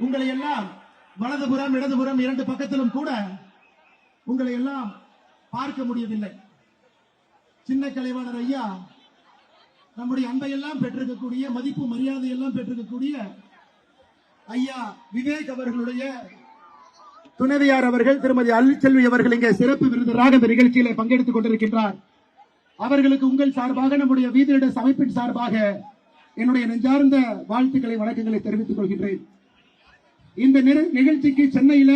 உங்களை எல்லாம் வலதுபுறம் இடதுபுறம் இரண்டு பக்கத்திலும் கூட உங்களை எல்லாம் பார்க்க முடியவில்லை. சின்ன கலைவாணர் ஐயா நம்முடைய அன்பையெல்லாம் பெற்றிருக்கக்கூடிய, மதிப்பு மரியாதை எல்லாம் பெற்றிருக்கக்கூடிய ஐயா விவேக் அவர்களுடைய துணைவியார் அவர்கள் திருமதி அருள்செல்வி அவர்கள் இங்கே சிறப்பு விருந்தினராக இந்த நிகழ்ச்சியில பங்கெடுத்துக் கொண்டிருக்கின்றார். அவர்களுக்கு உங்கள் சார்பாக, நம்முடைய வீதியிட அமைப்பின் சார்பாக என்னுடைய நெஞ்சார்ந்த வாழ்த்துக்களை, வணக்கங்களை தெரிவித்துக் கொள்கின்றேன். இந்த நிகழ்ச்சிக்கு சென்னையில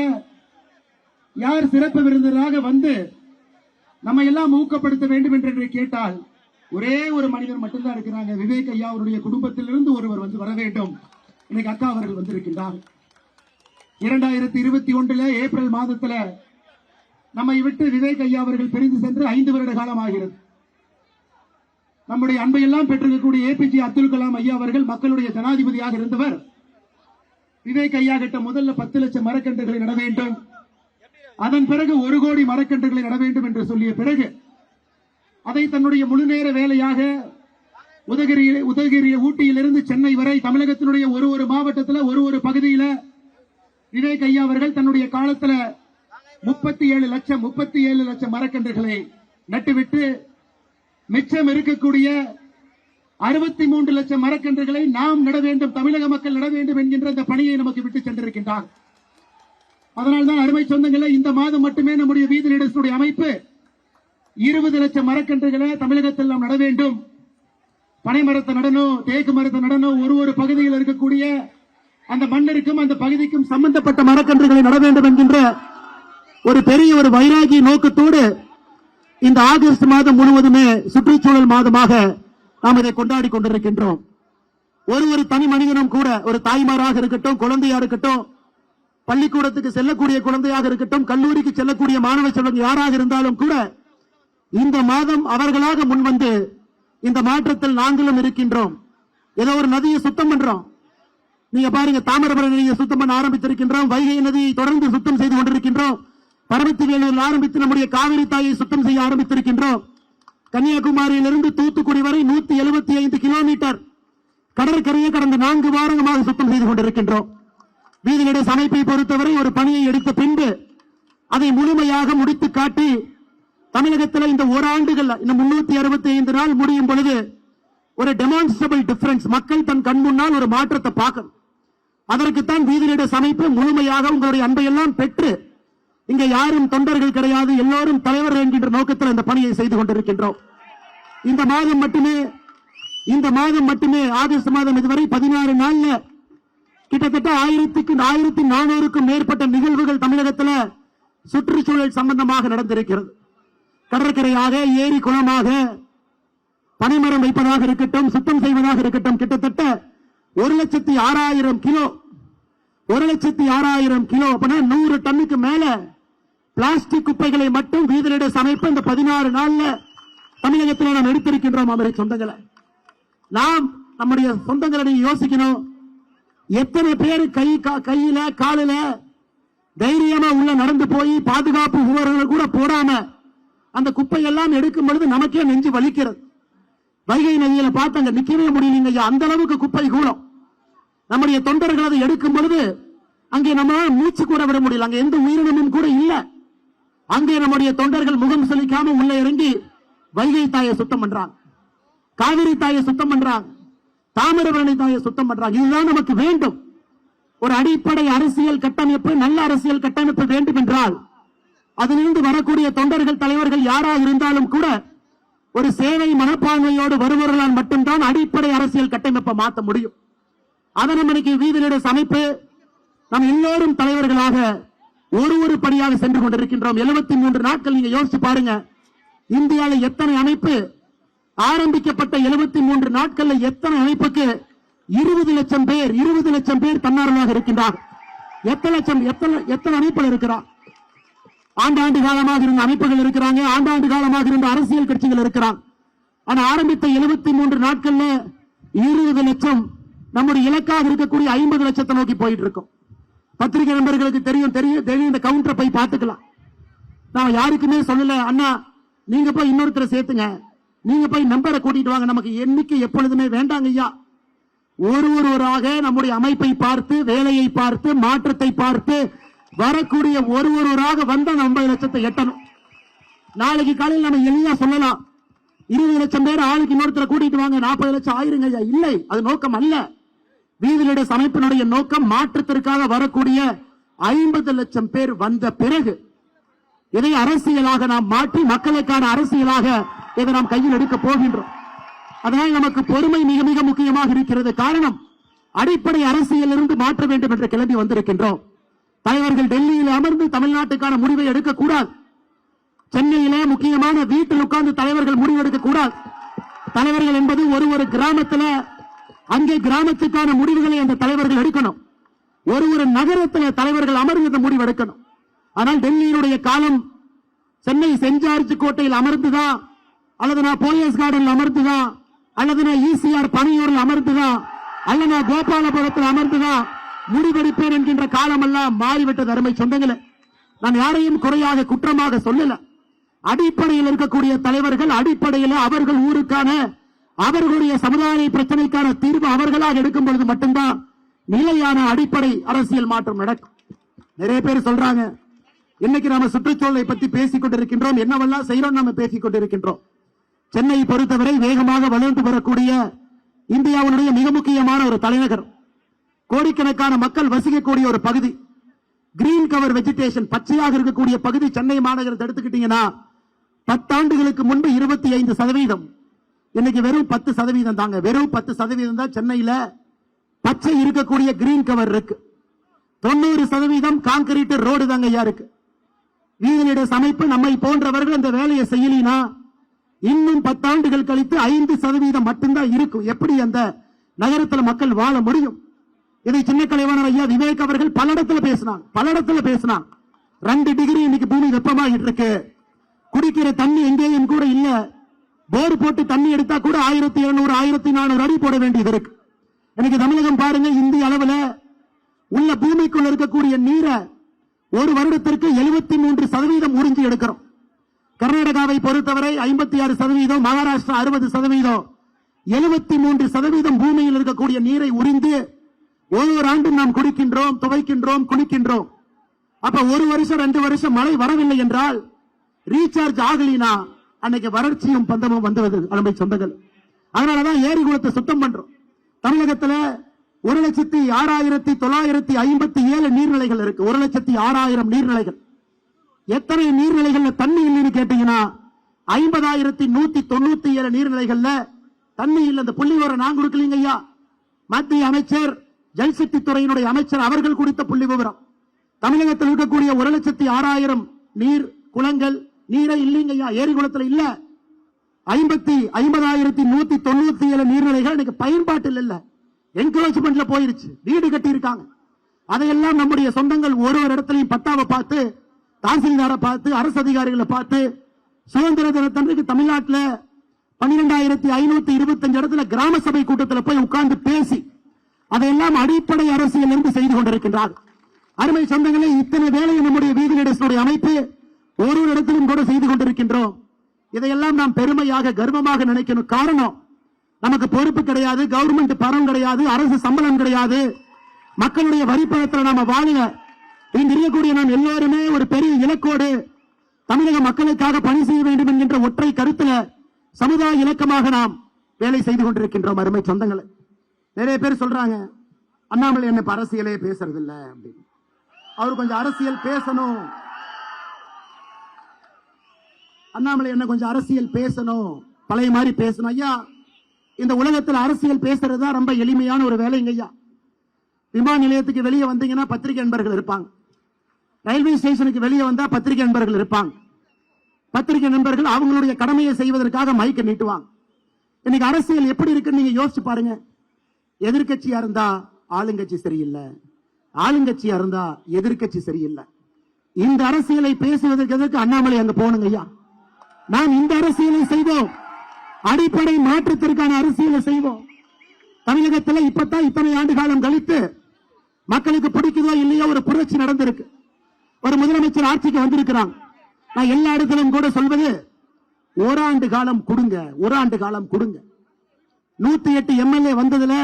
யார் சிறப்பு விருந்தினராக வந்து நம்ம எல்லாம் ஊக்கப்படுத்த வேண்டும் என்று கேட்டால் ஒரே ஒரு மனிதர் மட்டும்தான் இருக்கிறாங்க. விவேக் ஐயா அவருடைய குடும்பத்திலிருந்து ஒருவர் வந்து வர வேண்டும். இன்னைக்கு அக்கா அவர்கள் வந்திருக்கின்றார். 2021 ஏப்ரல் மாதத்துல நம்மை விட்டு விவேக் ஐயா அவர்கள் பிரிந்து சென்று 5 வருட காலம் ஆகிறது. நம்முடைய அன்பையெல்லாம் பெற்றிருக்கக்கூடிய APJ அப்துல் கலாம் ஐயா அவர்கள் மக்களுடைய ஜனாதிபதியாக இருந்தவர். விவேக் ஐயா கிட்ட முதல்ல 10 லட்சம் மரக்கன்றுகளை நட வேண்டும், அதன் பிறகு 1 கோடி மரக்கன்றுகளை நட வேண்டும் என்று சொல்லிய பிறகு அதை தன்னுடைய முழுநேர வேலையாக உதகரி ஊட்டியிலிருந்து சென்னை வரை தமிழகத்தினுடைய ஒரு மாவட்டத்தில் ஒரு பகுதியில் விவேக் ஐயா அவர்கள் தன்னுடைய காலத்தில் 37 லட்சம் மரக்கன்றுகளை நட்டுவிட்டு மிச்சம் இருக்கக்கூடிய 63 லட்சம் மரக்கன்றுகளை நாம் நட வேண்டும், தமிழக மக்கள் நட வேண்டும் என்கின்ற இந்த பணியை நமக்கு விட்டு சென்றிருக்கின்றார். அதனால்தான் அருமை சொந்தங்களே, இந்த மாதம் மட்டுமே நம்முடைய வீதி லீடர்ஸுடைய அமைப்பு 20 லட்சம் மரக்கன்றுகளை தமிழகத்தில் நாம் நட வேண்டும். பனை மரத்தை நடணும், தேக்கு மரத்தை நடணும், ஒரு பகுதியில் இருக்கக்கூடிய அந்த மண்ணிற்கும் அந்த பகுதிக்கும் சம்பந்தப்பட்ட மரக்கன்றுகளை நட வேண்டும் என்கின்ற ஒரு பெரிய ஒரு வைராகிய நோக்கத்தோடு இந்த ஆகஸ்ட் மாதம் முழுவதுமே சுற்றுச்சூழல் மாதமாக நாம் இதை கொண்டாடி கொண்டிருக்கின்றோம். ஒரு தனி மனிதனும் கூட, ஒரு தாய்மாராக இருக்கட்டும், குழந்தையா இருக்கட்டும், பள்ளிக்கூடத்துக்கு செல்லக்கூடிய குழந்தையாக இருக்கட்டும், கல்லூரிக்கு செல்லக்கூடிய மாணவ செல்வங்கள் யாராக இருந்தாலும் கூட இந்த மாதம் அவர்களாக முன்வந்து இந்த மாற்றத்தில் நாங்களும் இருக்கின்றோம். ஏதோ ஒரு நதியை சுத்தம் பண்றோம். நீங்க பாருங்க, தாமிரபரணி நதியை சுத்தம் பண்ண ஆரம்பித்திருக்கின்றோம், வைகை நதியை தொடர்ந்து சுத்தம் செய்து கொண்டிருக்கின்றோம், பரமத்தி வேலூரில் ஆரம்பித்து நம்முடைய காவிரி தாயை சுத்தம் செய்ய ஆரம்பித்திருக்கின்றோம். கன்னியாகுமரியிலிருந்து தூத்துக்குடி வரை 175 கிலோமீட்டர் கடற்கரையை கடந்த 4 வாரங்களாக சுத்தம் செய்து கொண்டிருக்கின்றோம். வீதியிட அமைப்பை பொறுத்தவரை ஒரு பணியை எடுத்த பின்பு அதை முழுமையாக முடித்து காட்டி தமிழகத்தில் இந்த ஓராண்டுகள், இந்த 365 நாள் முடியும் பொழுது ஒரு டெமான்ஸ்ட்ரபிள் டிஃபரன்ஸ், மக்கள் தன் கண் முன்னால் ஒரு மாற்றத்தை பார்க்கணும். அதற்குத்தான் வீதியிட அமைப்பு முழுமையாக உங்களுடைய அன்பையெல்லாம் பெற்று, இங்க யாரும் தொண்டர்கள் கிடையாது, எல்லோரும் தலைவர்கள் என்கின்ற நோக்கத்தில் இந்த பணியை செய்து கொண்டிருக்கின்றோம். இந்த மாதம் மட்டுமே ஆகஸ்ட் மாதம் இதுவரை 16 நாள்ல கிட்டத்தட்ட 1400க்கும் மேற்பட்ட நிகழ்வுகள் தமிழகத்தில் சுற்றுச்சூழல் சம்பந்தமாக நடந்திருக்கிறது. கடற்கரையாக, ஏரி குளமாக, பனைமரம் வைப்பதாக இருக்கட்டும், சுத்தம் செய்வதாக இருக்கட்டும், கிட்டத்தட்ட 1,06,000 கிலோ 1,06,000 கிலோ, 100 டன்னுக்கு மேல பிளாஸ்டிக் குப்பைகளை மட்டும் வீதியிட அமைப்பு இந்த 16 நாள்ல தமிழகத்தில் நாம் எடுத்திருக்கின்றோம். அவரை சொந்தங்களை நாம் நம்முடைய சொந்தங்களை யோசிக்கணும். எத்தனை பேர் கையில காலில தைரியமா உள்ள நடந்து போய் பாதுகாப்பு உபகரணங்கள் கூட போடாம அந்த குப்பையெல்லாம் எடுக்கும் பொழுது நமக்கே நெஞ்சு வலிக்கிறது. வைகை நதியில பார்த்தாங்க, நிக்கவே முடியலங்க, அந்த அளவுக்கு குப்பை கூலம். நம்முடைய தொண்டர்கள் அதை எடுக்கும் பொழுது அங்கே நம்ம மூச்சு கூட விட முடியல, அங்க எந்த உயிரினமும் கூட இல்ல. அங்கே நம்முடைய தொண்டர்கள் முகம் செலிக்காம உள்ள இறங்கி வைகை தாயை சுத்தம் பண்றாங்க, காவிரி தாயை சுத்தம் பண்றாங்க, தாமிரபரணி தாயை சுத்தம் பண்றாங்க. இதுதான் நமக்கு வேண்டும். ஒரு அடிப்படை அரசியல் கட்டமைப்பு, நல்ல அரசியல் கட்டமைப்பு வேண்டும் என்றால் அதிலிருந்து வரக்கூடிய தொண்டர்கள், தலைவர்கள் யாராக இருந்தாலும் கூட ஒரு சேவை மனப்பான்மையோடு வருபவர்களால் மட்டும்தான் அடிப்படை அரசியல் கட்டமைப்பை மாற்ற முடியும். அதை நம்ம இன்னைக்கு வீதியிட அமைப்பு நாம் எல்லோரும் தலைவர்களாக ஒரு படியாக சென்று கொண்டிருக்கின்றோம். 73 நாட்கள் நீங்க யோசிச்சு பாருங்க, இந்தியாவில் எத்தனை அமைப்பு ஆரம்பிக்கப்பட்ட 73 நாட்கள்ல எத்தனை அமைப்புக்கு 20 லட்சம் பேர் தன்னார்வலாக இருக்கின்றார். எத்தனை அமைப்புகள் இருக்கிறார்? ஆண்டாண்டு காலமாக இருந்த அமைப்புகள் இருக்கிறாங்க, ஆண்டாண்டு காலமாக இருந்த அரசியல் கட்சிகள் இருக்கிறாங்க. ஆனா ஆரம்பித்த 73 நாட்கள்ல 20 லட்சம் நம்முடைய இலக்காக இருக்கக்கூடிய 50 லட்சத்தை நோக்கி போயிட்டு இருக்கோம். பத்திரிகை நண்பர்களுக்கு தெரியும் இந்த கவுண்டரை போய் பார்த்துக்கலாம். நான் யாருக்குமே சொல்லல, அண்ணா நீங்க போய் இன்னொருத்தரை சேர்த்துங்க, நீங்க போய் நம்பரை கூட்டிட்டு வாங்க, நமக்கு எண்ணிக்கை எப்பொழுதுமே வேண்டாங்க ஐயா. ஒருவராக நம்முடைய அமைப்பை பார்த்து, வேலையை பார்த்து, மாற்றத்தை பார்த்து வரக்கூடிய ஒருவராக வந்த 50 லட்சத்தை எட்டணும். நாளைக்கு காலையில் நம்ம எளியா சொல்லலாம், 20 லட்சம் பேர் ஆளுக்கு இன்னொருத்தர கூட்டிட்டு வாங்க, 40 லட்சம் ஆயிருங்க. இல்லை, அது நோக்கம் அல்ல. வீதியிட அமைப்பினுடைய நோக்கம் மாற்றத்திற்காக வரக்கூடிய 50 லட்சம் பேர் வந்த பிறகு இதை அரசியலாக நாம் மாற்றி மக்களுக்கான அரசியலாக இதை நாம் கையில் எடுக்க போகின்றோம். அதனால் நமக்கு பொறுமை மிக மிக முக்கியமாக இருக்கிறது. காரணம், அடிப்படை அரசியலிருந்து மாற்ற வேண்டும் என்ற கிளம்பி வந்திருக்கின்றோம். தலைவர்கள் டெல்லியில் அமர்ந்து தமிழ்நாட்டுக்கான முடிவை எடுக்கக்கூடாது. சென்னையிலே முக்கியமான வீட்டில் உட்கார்ந்து தலைவர்கள் முடிவெடுக்க கூடாது. தலைவர்கள் என்பது ஒரு கிராமத்தில், அங்கே கிராமத்துக்கான முடிவுகளை அந்த தலைவர்கள் எடுக்கணும். ஒரு நகரத்தில் தலைவர்கள் அமர்ந்து இந்த முடிவு எடுக்கணும். ஆனால் டெல்லியினுடைய காலம் சென்னை சென்ட் ஜார்ஜ் கோட்டையில் அமர்ந்துதான், அல்லது நான் போயஸ் கார்டனில் அமர்ந்துதான், அல்லது நான் ஈசிஆர் பனையூரில் அமர்ந்துதான், அல்லது நான் கோபாலபுரத்தில் அமர்ந்துதான் முடிவெடுப்பேன் என்கின்ற காலம் எல்லாம் மாறிவிட்டது. அருமை சொந்தங்களே, நான் யாரையும் குறையாக குற்றமாக சொல்லல. அடிப்படையில் இருக்கக்கூடிய தலைவர்கள் அடிப்படையில் அவர்கள் ஊருக்கான, அவர்களுடைய சமுதாய பிரச்சனைக்கான தீர்வு அவர்களாக எடுக்கும் பொழுது மட்டும்தான் நிலையான அடிப்படை அரசியல் மாற்றம் நடக்கும். நிறைய பேர் சொல்றாங்க, இன்னைக்கு நாம சுற்றுச்சூழலை பற்றி பேசிக் கொண்டிருக்கின்றோம், என்னவெல்லாம் செய்யறோம் நாம பேசிக் கொண்டிருக்கின்றோம். சென்னையை பொறுத்தவரை வேகமாக வளர்ந்து வரக்கூடிய இந்தியாவுடைய மிக முக்கியமான ஒரு தலைநகர், கோடிக்கணக்கான மக்கள் வசிக்கக்கூடிய ஒரு பகுதி, கிரீன் கவர் வெஜிடேஷன் பச்சையாக இருக்கக்கூடிய பகுதி. சென்னை மாநகரத்தை எடுத்துக்கிட்டீங்கன்னா 10 ஆண்டுகளுக்கு முன்பு 25%, இன்னைக்கு வெறும் 10% தாங்க. வெறும் 10% தான் சென்னையில பச்சை இருக்கக்கூடிய கிரீன் கவர் இருக்கு. 90% கான்கிரீட் ரோடு தாங்க ஐயா இருக்கு. வீதியிட அமைப்பு நம்மை போன்றவர்கள் இந்த வேலையை செய்யலினா இன்னும் 10 ஆண்டுகள் கழித்து 5% மட்டும்தான் இருக்கும். எப்படி அந்த நகரத்தில் மக்கள் வாழ முடியும்? இதை சின்ன கலைவாணர் ஐயா விவேக் அவர்கள் பல இடத்துல பேசினாங்க. 2 டிகிரி இன்னைக்கு பூமி வெப்பமாகிட்டு இருக்கு. குடிக்கிற தண்ணி எங்கேயும் கூட இல்ல. போர் போட்டு தண்ணி எடுத்தா கூட 1700 1400 அடி போட வேண்டியது இருக்கு. இன்னைக்கு தமிழகம் பாருங்க, இந்திய அளவில் உள்ள பூமிக்குள்ள இருக்கக்கூடிய நீரை ஒரு வருடத்திற்கு 73% உறிஞ்சி எடுக்கிறோம். கர்நாடகாவை பொறுத்தவரை 56%, மகாராஷ்டிரா 60%, 73% பூமியில் இருக்கக்கூடிய நீரை உறிந்து ஒவ்வொரு ஆண்டும் நாம் குடிக்கின்றோம், துவைக்கின்றோம், குளிக்கின்றோம். அப்ப 1 வருஷம் 2 வருஷம் மழை வரவில்லை என்றால் ரீசார்ஜ் ஆகலினா அன்னைக்கு வறட்சியும் பந்தமும் வந்துவது அருமை சொந்தங்கள். அதனாலதான் ஏரி குளத்தை சுத்தம் பண்றோம். தமிழகத்தில் 1,06,957 நீர்நிலைகள் இருக்கு. 1,06,000 நீர்நிலைகள். எத்தனை நீர்நிலைகள்ல தண்ணி இல்லைன்னு கேட்டீங்கன்னா 50,197 நீர்நிலைகள்ல தண்ணி இல்லை. இந்த புள்ளி விவரம் நான் கொடுக்கலீங்க ஐயா, மத்திய அமைச்சர் ஜல்சக்தி துறையினுடைய அமைச்சர் அவர்கள் குறித்த புள்ளி விவரம். தமிழகத்தில் இருக்கக்கூடிய 1,06,000 நீர் குளங்கள் நீரை இல்லைங்க ஐயா, ஏரி குளத்தில் இல்ல. 50,197 நீர்நிலைகள் இன்னைக்கு பயன்பாட்டில் இல்ல, என்கரேஜ்மெண்ட்ல போயிருச்சு. வீடு கட்டி இருக்காங்க. அதையெல்லாம் நம்முடைய சொந்தங்கள் ஒரு இடத்திலையும் பட்டாவை பார்த்து, தாசில்தாரை பார்த்து, அரசு அதிகாரிகளை பார்த்து, சுதந்திர தினத்தன்றைக்கு தமிழ்நாட்டில் 12,525 இடத்துல கிராம சபை கூட்டத்தில் போய் உட்கார்ந்து பேசி அதையெல்லாம் அடிப்படை அரசியல் இருந்து செய்து கொண்டிருக்கின்றார். அருமை சொந்தங்களே, இத்தனை வேலையை நம்முடைய வீதி நடேசனுடைய அமைப்பு ஒரு இடத்திலும் கூட செய்து கொண்டிருக்கின்றோம். இதையெல்லாம் நாம் பெருமையாக கர்வமாக நினைக்கணும். காரணம், நமக்கு பொறுப்பு கிடையாது, கவர்மெண்ட் பணம் கிடையாது, அரசு சம்பளம் கிடையாது, மக்களுடைய வரிப்பணத்தில் நாம வாழல. இங்கு இருக்கக்கூடிய நாம் எல்லோருமே ஒரு பெரிய இலக்கோடு தமிழக மக்களுக்காக பணி செய்ய வேண்டும் என்கின்ற ஒற்றை கருத்துல சமுதாய இலக்கமாக நாம் வேலை செய்து கொண்டிருக்கின்றோம். அருமை சொந்தங்களை, நிறைய பேர் சொல்றாங்க அண்ணாமலை என்ன அரசியலே பேசுறது இல்ல அப்படின்னு. அவர் கொஞ்சம் அரசியல் பேசணும், அண்ணாமலை என்ன கொஞ்சம் அரசியல் பேசணும், பழைய மாதிரி பேசணும். ஐயா, இந்த உலகத்தில் அரசியல் பேசுறதுதான் ரொம்ப எளிமையான ஒரு வேலைங்க ஐயா. விமான நிலையத்துக்கு வெளியே வந்தீங்கன்னா பத்திரிகை நண்பர்கள் இருப்பாங்க, ரயில்வே ஸ்டேஷனுக்கு வெளியே வந்தா பத்திரிகை நண்பர்கள் இருப்பாங்க. பத்திரிகை நண்பர்கள் அவங்களுடைய கடமையை செய்வதற்காக மைக்கை நீட்டுவாங்க. இன்னைக்கு அரசியல் எப்படி இருக்குன்னு நீங்க யோசிச்சு பாருங்க. எதிர்கட்சியா இருந்தா ஆளுங்கட்சி சரியில்லை, ஆளுங்கட்சியா இருந்தா எதிர்கட்சி சரியில்லை. இந்த அரசியலை பேசுவதற்கு எதற்கு அண்ணாமலை அங்க போகணுங்க ஐயா? நாம் இந்த அரசியலை செய்வோம், அடிப்படை மாற்றத்திற்கான அரசியலை செய்வோம். தமிழகத்தில் இப்பதான் இத்தனை ஆண்டு காலம் கழித்து மக்களுக்கு பிடிக்குதோ இல்லையோ ஒரு புரட்சி நடந்திருக்கு. ஒரு முதலமைச்சர் ஆட்சிக்கு வந்திருக்கிறாங்க. நான் எல்லா இடத்திலும் கூட சொல்வது, ஓராண்டு காலம் கொடுங்க, ஒரு ஆண்டு காலம் கொடுங்க. 108 எம்எல்ஏ வந்ததுல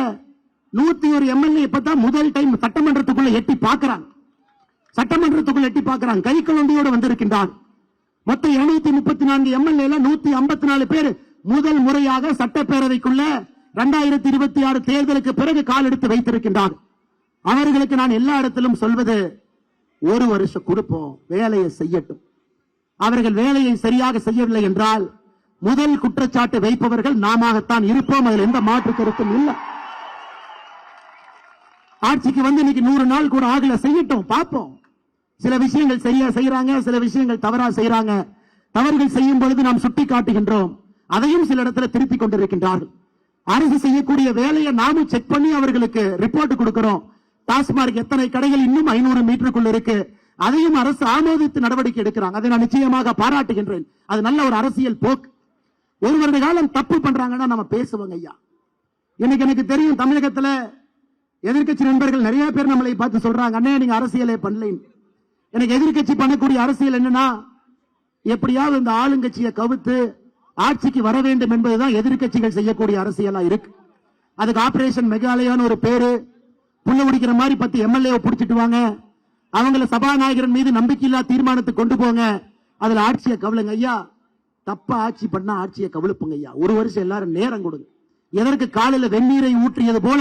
101 எம்எல்ஏ இப்பதான் முதல் டைம் சட்டமன்றத்துக்குள்ள எட்டி பார்க்கிறாங்க. சட்டமன்றத்துக்குள்ள எட்டி பார்க்கிறாங்க. கை குழந்தையோடு வந்திருக்கின்றார். மொத்தம் 234 எம்எல்ஏ 154 பேர் முதல் முறையாக சட்டப்பேரவைக்குள்ள 2026 தேர்தலுக்கு பிறகு கால் எடுத்து வைத்திருக்கின்றார். அவர்களுக்கு நான் எல்லா இடத்திலும் சொல்வது, ஒரு வருஷம் கொடுப்போம், வேலையை செய்யட்டும். அவர்கள் வேலையை சரியாக செய்யவில்லை என்றால் முதல் குற்றச்சாட்டு வைப்பவர்கள் நாமத்தான் இருப்போம். அதில் எந்த மாற்று கருத்தும் இல்லை. ஆட்சிக்கு வந்து இன்னைக்கு 100 நாள் கூட ஆகல, செய்யட்டும், பார்ப்போம். சில விஷயங்கள் சரியா செய்யறாங்க, சில விஷயங்கள் தவறா செய்யறாங்க. தவறுகள் செய்யும் பொழுது நாம் சுட்டி காட்டுகின்றோம். அதையும் சில இடத்துல திருத்திக் கொண்டிருக்கின்றார்கள். அரசு செய்யக்கூடிய வேலையை நாமும் செக் பண்ணி அவர்களுக்கு ரிப்போர்ட் கொடுக்கிறோம். டாஸ்மார்க் எத்தனை கடைகள் இன்னும் 500 மீட்டருக்குள் இருக்கு, அதையும் அரசு ஆமோதித்து நடவடிக்கை எடுக்கிறாங்க. அதை நான் நிச்சயமாக பாராட்டுகின்றேன். அது நல்ல ஒரு அரசியல் போக்கு. ஒரு வருட காலம் தப்பு பண்றாங்கன்னா நம்ம பேசுவோங்க ஐயா. இன்னைக்கு எனக்கு தெரியும், தமிழகத்துல எதிர்க்கட்சி நண்பர்கள் நிறைய பேர் நம்மளை பார்த்து சொல்றாங்க, அண்ணே நீங்க அரசியலே பண்ணல. எனக்கு எதிர்க்கட்சி பண்ணக்கூடிய அரசியல் என்னன்னா, எப்படியாவது இந்த ஆளுங்கட்சியை கவுத்து ஆட்சிக்கு வர வேண்டும் என்பதுதான் எதிர்க்கட்சிகள் செய்யக்கூடிய அரசியலா இருக்கு. அதுக்கு ஆபரேஷன் மெகாலயான்னு ஒரு பேரு, புள்ள முடிக்கிற மாதிரி 10 எம்எல்ஏ பிடிச்சிட்டு வாங்க, அவங்கள சபாநாயகரின் மீது நம்பிக்கையில்லா தீர்மானத்தை கொண்டு போங்க, அதுல ஆட்சியை கவலுங்க ஐயா. தப்பா ஆட்சி பண்ணா ஆட்சியை கவலுப்புங்க ஐயா. ஒரு வருஷம் எல்லாரும் நேரம் கொடுங்க. எதற்கு காலையில வெந்நீரை ஊற்றியது போல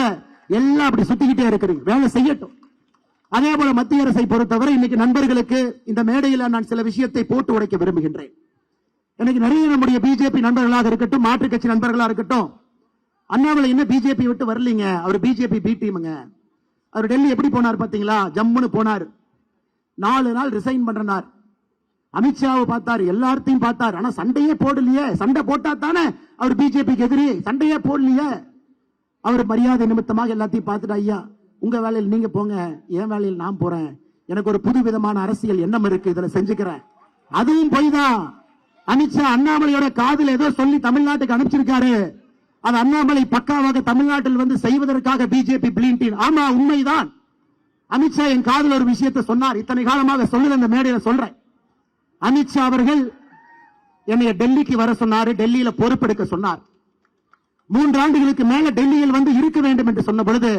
எல்லாம் அப்படி சுத்திக்கிட்டே இருக்கிறீங்க, வேலை செய்யட்டும். அதே போல மத்திய அரசை பொறுத்தவரை இன்னைக்கு நண்பர்களுக்கு இந்த மேடையில் நான் சில விஷயத்தை போட்டு உடைக்க விரும்புகின்றேன். எனக்கு நிறைய நம்முடைய பிஜேபி நண்பர்களாக இருக்கட்டும், மாற்றுக் கட்சி நண்பர்களாக இருக்கட்டும், அண்ணாமலை இன்னும் பிஜேபி விட்டு வரலீங்க, அவர் பிஜேபி பி டீமுங்க. அவர் டெல்லி எப்படி போனார் பாத்தீங்களா? ஜம்முன்னு போனார். 4 நாள் ரிசைன் பண்றார். அமித்ஷாவை பார்த்தார், எல்லாத்தையும் பார்த்தார். ஆனா சண்டையே போடலையே. சண்டை போட்டா தானே அவர் பிஜேபிக்கு எதிரி. சண்டையே போடலையே. அவர் மரியாதை நிமித்தமாக எல்லாத்தையும் பார்த்துட்டு, ஐயா உங்க வேலையில் நீங்க போங்க, என் வேலையில் நான் போறேன், எனக்கு ஒரு புது விதமான அரசியல் எண்ணம் இருக்கு, இதுல செஞ்சுக்கிறேன். அதுவும் போய் தான் அமித்ஷா அண்ணாமலையோட காதில் ஏதோ சொல்லி தமிழ்நாட்டுக்கு அனுப்பிச்சிருக்காரு. அது அண்ணாமலை பக்காவாக தமிழ்நாட்டில் வந்து செய்வதற்காக பிஜேபி பிளீன்டீன். ஆமா உண்மைதான். அமித்ஷா என் காதில் ஒரு விஷயத்தை சொன்னார். இத்தனை காலமாக சொல்லுங்க, இந்த மேடையில சொல்றேன். அமித்ஷா அவர்கள் என்னைய டெல்லிக்கு வர சொன்னாரு, டெல்லியில பொறுப்பெடுக்க சொன்னார். 3 ஆண்டுகளுக்கு மேல டெல்லியில் வந்து இருக்க வேண்டும் என்று சொன்ன பொழுது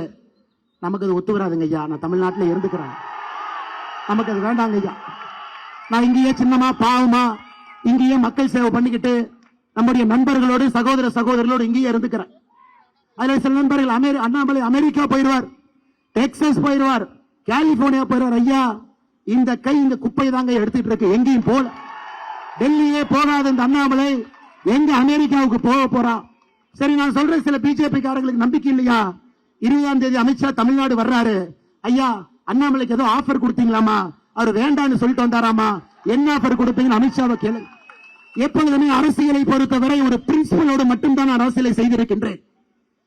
நமக்கு அது ஒத்து வராதுங்க ஐயா, நான் தமிழ்நாட்டில் இருந்துக்கிறேன், நமக்கு அது வேண்டாங்க ஐயா, நான் இங்கேயே சின்னமா பாவமா இங்கேயே மக்கள் சேவை பண்ணிக்கிட்டு நம்முடைய நண்பர்களோடு சகோதர சகோதரர்களோடு இங்கேயே இருந்துக்கிறேன். அதுல சில நண்பர்கள் அண்ணாமலை அமெரிக்கா போயிடுவார், டெக்சாஸ் போயிடுவார், கலிபோர்னியா போயிடுவார். ஐயா இந்த கை இந்த குப்பை தாங்க எடுத்துட்டு இருக்கு, எங்கேயும் போல. டெல்லியே போகாத இந்த அண்ணாமலை எங்க அமெரிக்காவுக்கு போக போறான்? சரி, நான் சொல்றேன், சில பிஜேபி காரங்களுக்கு நம்பிக்கை இல்லையா? 20ஆம் தேதி அமித்ஷா தமிழ்நாடு வர்றாரு. ஐயா அண்ணாமலைக்கு ஏதோ ஆஃபர் கொடுத்தீங்களாமா? அவர் வேண்டான்னு சொல்லிட்டு வந்தாராமா? என்ன ஆஃபர் கொடுப்பீங்கன்னு அமித்ஷாவை கேளு. எப்பொழுதுமே அரசியலை பொறுத்தவரை ஒரு பிரின்சிபலோடு மட்டும்தான் நான் அரசியலை செய்திருக்கின்றேன்.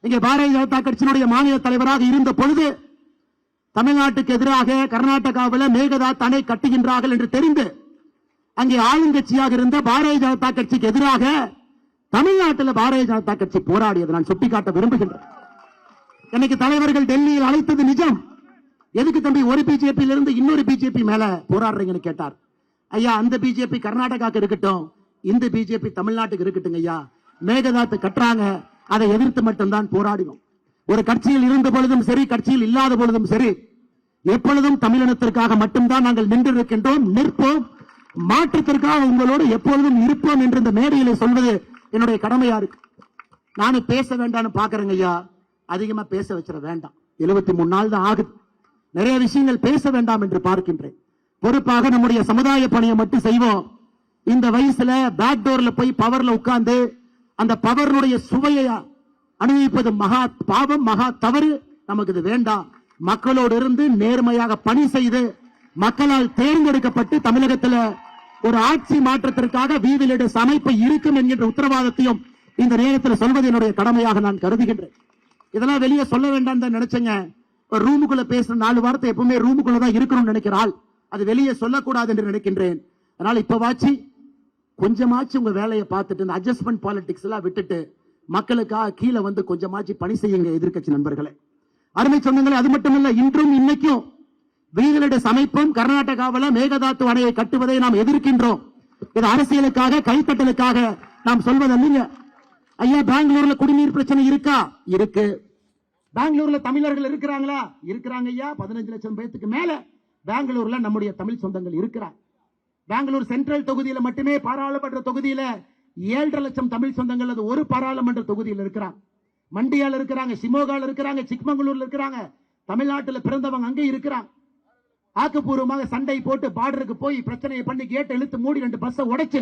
இங்கே பாரதிய ஜனதா கட்சியினுடைய மாநில தலைவராக இருந்த பொழுது தமிழ்நாட்டுக்கு எதிராக கர்நாடகாவில் மேகதாது அணை கட்டுகின்றார்கள் என்று தெரிந்து அங்கே ஆளுங்கட்சியாக இருந்த பாரதிய ஜனதா கட்சிக்கு எதிராக தமிழ்நாட்டில் பாரதிய ஜனதா கட்சி போராடியது நான் சுட்டிக்காட்ட விரும்புகின்றேன். இன்னைக்கு தலைவர்கள் டெல்லியில் அழைத்தது நிஜம். எதுக்கு தம்பி ஒரு பிஜேபியில இருந்து இன்னொரு பிஜேபி மேல போராடுறீங்கன்னு கேட்டார். ஐயா அந்த பிஜேபி கர்நாடகாக்கு இருக்கட்டும், இந்த பிஜேபி தமிழ்நாட்டுக்கு இருக்கட்டும் ஐயா. மேகதாத்து கட்டுறாங்க, அதை எதிர்த்து மட்டும்தான் போராடினோம். ஒரு கட்சியில் இருந்த பொழுதும் சரி, கட்சியில் இல்லாத பொழுதும் சரி, எப்பொழுதும் தமிழினத்திற்காக மட்டும்தான் நாங்கள் நின்றிருக்கின்றோம், நிற்போம். மாற்றத்திற்காக உங்களோடு எப்பொழுதும் இருப்போம் என்று இந்த மேடையிலே சொல்வது என்னுடைய கடமையா இருக்கு. நானும் பேச வேண்டாம்னு பாக்குறேங்க ஐயா, அதிகமா பேச வச்சிட வேண்டாம். 73 நாள் தான் ஆகுது, நிறைய விஷயங்கள் பேச வேண்டாம் என்று பார்க்கின்றேன். பொறுப்பாக நம்முடைய சமுதாய பணியை மட்டும் செய்வோம். இந்த வயசுல பேக் டோர்ல போய் பவர்ல உட்கார்ந்து அந்த பவருடைய சுவையை அனுபவிப்பது மகா பாவம், மகா தவறு. நமக்கு இது வேண்டாம். மக்களோடு இருந்து நேர்மையாக பணி செய்து மக்களால் தேர்ந்தெடுக்கப்பட்டு தமிழகத்தில் ஒரு ஆட்சி மாற்றத்திற்காக வீதிலிட அமைப்பு இருக்கும் என்கின்ற உத்தரவாதத்தையும் இந்த நேரத்தில் சொல்வது என்னுடைய கடமையாக நான் கருதுகின்றேன். இதெல்லாம் வெளியே சொல்ல வேண்டாம் தான் நினைச்சேங்க. ஒரு ரூமுக்குள்ள பேசுற 4 வார்த்தை எப்பவுமே ரூமுக்குள்ளதான் இருக்கணும்னு நினைக்கிறாள், அது வெளியே சொல்லக்கூடாது என்று நினைக்கின்றேன். அதனால இப்பவாச்சு கொஞ்சமாச்சு உங்க வேலையை பார்த்துட்டு இந்த அட்ஜஸ்ட்மெண்ட் பாலிடிக்ஸ் எல்லாம் விட்டுட்டு மக்களுக்காக கீழே வந்து கொஞ்சமாச்சு பணி செய்யுங்க எதிர்க்கட்சி நண்பர்களே, அருமை சொந்தங்களே. அது மட்டுமல்ல, இன்றும் இன்னைக்கும் வீதிலிட அமைப்பும் கர்நாடகாவில் மேகதாத்து அணையை கட்டுவதை நாம் எதிர்க்கின்றோம். இது அரசியலுக்காக கைத்தட்டலுக்காக நாம் சொல்வதல்ல. ஐயா பெங்களூர்ல குடிநீர் பிரச்சனை இருக்கா? இருக்கு. பெங்களூர்ல தமிழர்கள் இருக்கிறாங்களா? இருக்கிறாங்க ஐயா. 15 லட்சம் பேருக்கு மேல பெங்களூர்ல நம்முடைய தமிழ் சொந்தங்கள் இருக்கிறார். பெங்களூர் சென்ட்ரல் தொகுதியில மட்டுமே பாராளுமன்ற தொகுதியில 7.5 லட்சம் தமிழ் சொந்தங்கள் அது ஒரு பாராளுமன்ற தொகுதியில் இருக்கிறாங்க. மண்டியால இருக்கிறாங்க, சிமோகால இருக்கிறாங்க, சிக்மங்களூர்ல இருக்கிறாங்க. தமிழ்நாட்டில் பிறந்தவங்க அங்கே இருக்கிறாங்க. ஆக்கப்பூர்வமாக சண்டை போட்டு பார்டருக்கு போய் பிரச்சனையை பண்ணி கேட் இழுத்து மூடி 2 பஸ்ஸை உடைச்சு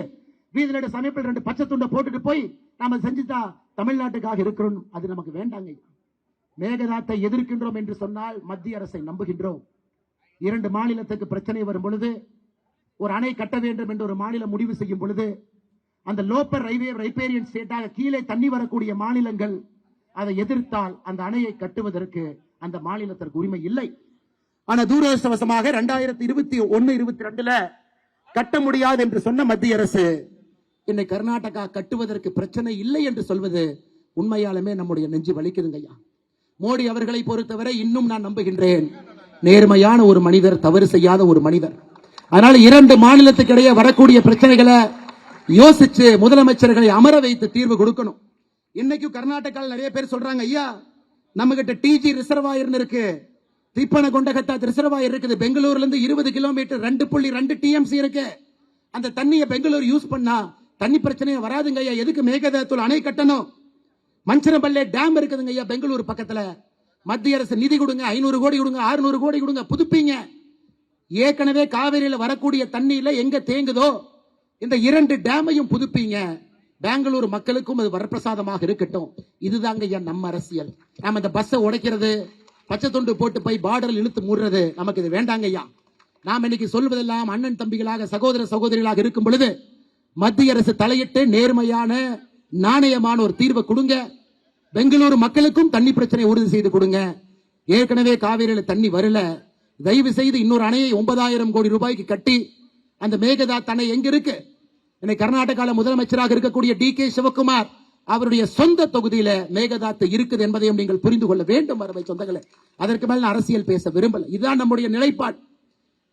வீதியில சமயத்தில் 2 பச்சை துண்டை போட்டுட்டு போய் நாம செஞ்சுட்டா தமிழ்நாட்டுக்காக இருக்கிறோம். அது நமக்கு வேண்டாங்க. மேகதாத்தை எதிர்க்கின்றோம் என்று சொன்னால் மத்திய அரசை நம்புகின்றோம். 2 மாநிலத்துக்கு பிரச்சனை வரும் பொழுது ஒரு அணை கட்ட வேண்டும் என்று ஒரு மாநிலம் முடிவு செய்யும் பொழுது அந்த லோப்பர் ரைபேரியன் ஸ்டேட்டாக கீழே தண்ணி வரக்கூடிய மாநிலங்கள் அதை எதிர்த்தால் அந்த அணையை கட்டுவதற்கு அந்த மாநிலத்திற்கு உரிமை இல்லை. ஆனா தூரதிருஷ்டவசமாக 2021-22 கட்ட முடியாது என்று சொன்ன மத்திய அரசு இன்னை கர்நாடகா கட்டுவதற்கு பிரச்சனை இல்லை என்று சொல்வது உண்மையாலுமே நம்முடைய நெஞ்சு வலிக்குதுங்க ஐயா. மோடி அவர்களை பொறுத்தவரை இன்னும் நான் நம்புகின்றேன், நேர்மையான ஒரு மனிதர், தவறு செய்யாத ஒரு மனிதர். அதனால 2 மாநிலத்துக்கு இடையே வரக்கூடிய பிரச்சனைகளை யோசிச்சு முதலமைச்சர்களை அமர வைத்து தீர்வு கொடுக்கணும். இன்னைக்கு கர்நாடகாவில் நிறைய பேர் சொல்றாங்க, ஐயா நம்ம கிட்ட டிஜி ரிசர்வாயர் இருக்கு, திப்பனகொண்டகத்தா ரிசர்வாயர் இருக்குது, பெங்களூர்ல இருந்து 20 கிலோமீட்டர் 2.2 டிஎம்சி இருக்கு. அந்த தண்ணியை பெங்களூர் யூஸ் பண்ணா தண்ணி பிரச்சனையே வராதுங்க ஐயா. எதுக்கு மேகதாத்துல அணை கட்டணும்? மஞ்சனப்பள்ளி டேம் இருக்குதுங்க ஐயா பெங்களூர் பக்கத்துல. மத்திய அரசு நிதி கொடுங்க, 500 கோடி கொடுங்க, 600 கோடி கொடுங்க, புதுப்பீங்க. ஏற்கனவே காவிரியில வரக்கூடிய தண்ணியில எங்க தேங்குதோ இந்த 2 டேமையும் புதுப்பீங்க. பெங்களூர் மக்களுக்கும் அது வரப்பிரசாதமாக இருக்கட்டும். இதுதாங்க ஐயா நம்ம அரசியல். நாம இந்த பஸ்ஸை உடைக்கிறது, பச்சை தொண்டு போட்டு போய் பார்டரில் இழுத்து மூடுறது நமக்கு இது வேண்டாங்க ஐயா. நாம் இன்னைக்கு சொல்வதெல்லாம் அண்ணன் தம்பிகளாக, சகோதர சகோதரிகளாக இருக்கும் பொழுது மத்திய அரசு தலையிட்டு நேர்மையான நாணயமான ஒரு தீர்வை கொடுங்க. பெங்களூரு மக்களுக்கும் தண்ணி பிரச்சனை உறுதி செய்து கொடுங்க. ஏற்கனவே காவிரியில தண்ணி வரல, தயவு செய்து இன்னொரு அணையை 9,000 கோடி ரூபாய்க்கு கட்டி அந்த மேகதாத் அணை எங்க இருக்கு? இன்னைக்கு கர்நாடகாவில் முதலமைச்சராக இருக்கக்கூடிய DK சிவகுமார் அவருடைய சொந்த தொகுதியில மேகதாத்து இருக்குது என்பதையும் நீங்கள் புரிந்து கொள்ள வேண்டும் அருமை சொந்தங்களே. அதற்கு மேல அரசியல் பேச விரும்பல. இதுதான் நம்முடைய நிலைப்பாடு.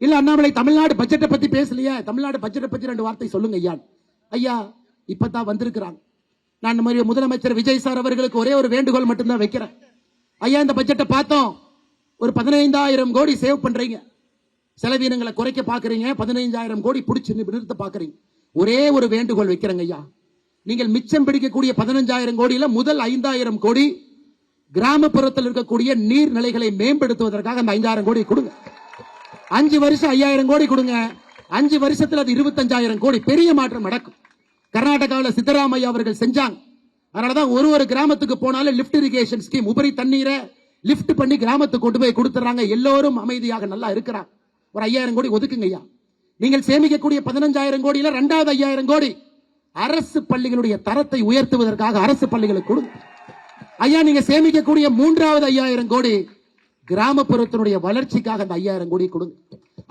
இல்ல அண்ணாமலை தமிழ்நாடு பட்ஜெட்டை பத்தி பேசலையா? தமிழ்நாடு பட்ஜெட்டை பத்தி 2 வார்த்தை சொல்லுங்க ஐயா. ஐயா இப்பதான் வந்திருக்கிறாங்க. நான் முதலமைச்சர் விஜய் சார் அவர்களுக்கு ஒரே ஒரு வேண்டுகோள் மட்டும்தான் வைக்கிறேன். ஐயா இந்த பட்ஜெட்டை பார்த்தோம், ஒரு 15,000 கோடி சேவ் பண்றீங்க, செலவினங்களை குறைக்க பாக்குறீங்க, 15,000 கோடி பிடிச்சு நிறுத்த பாக்குறீங்க. ஒரே ஒரு வேண்டுகோள் வைக்கிறேங்க ஐயா, நீங்கள் மிச்சம் பிடிக்கக்கூடிய 15,000 கோடியில முதல் 5,000 கோடி கிராமப்புறத்தில் இருக்கக்கூடிய நீர்நிலைகளை மேம்படுத்துவதற்காக அந்த 5,000 கோடி கொடுங்க. 5 வருஷம் 5,000 கோடி கொடுங்க. 5 வருஷத்துல அது 25,000 கோடி, பெரிய மாற்றம் நடக்கும். கர்நாடகாவில் சித்தராமையா அவர்கள் செஞ்சாங்க. அதனாலதான் ஒரு கிராமத்துக்கு போனாலும் லிப்ட் இரிகேஷன் ஸ்கீம், உபரி தண்ணீரை லிப்ட் பண்ணி கிராமத்துக்கு கொண்டு போய் கொடுத்துறாங்க. எல்லோரும் அமைதியாக நல்லா இருக்கிறாங்க. ஒரு 5,000 கோடி ஒதுக்குங்க ஐயா. நீங்கள் சேமிக்கக்கூடிய 15,000 கோடியில 2வது 5,000 கோடி அரசு பள்ளிகளுடைய தரத்தை உயர்த்துவதற்காக அரசு பள்ளிகளுக்கு கொடுங்க ஐயா. நீங்க சேமிக்கக்கூடிய 3வது 5,000 கோடி கிராமப்புறத்தினுடைய வளர்ச்சிக்காக அந்த 5,000 கோடி கொடுங்க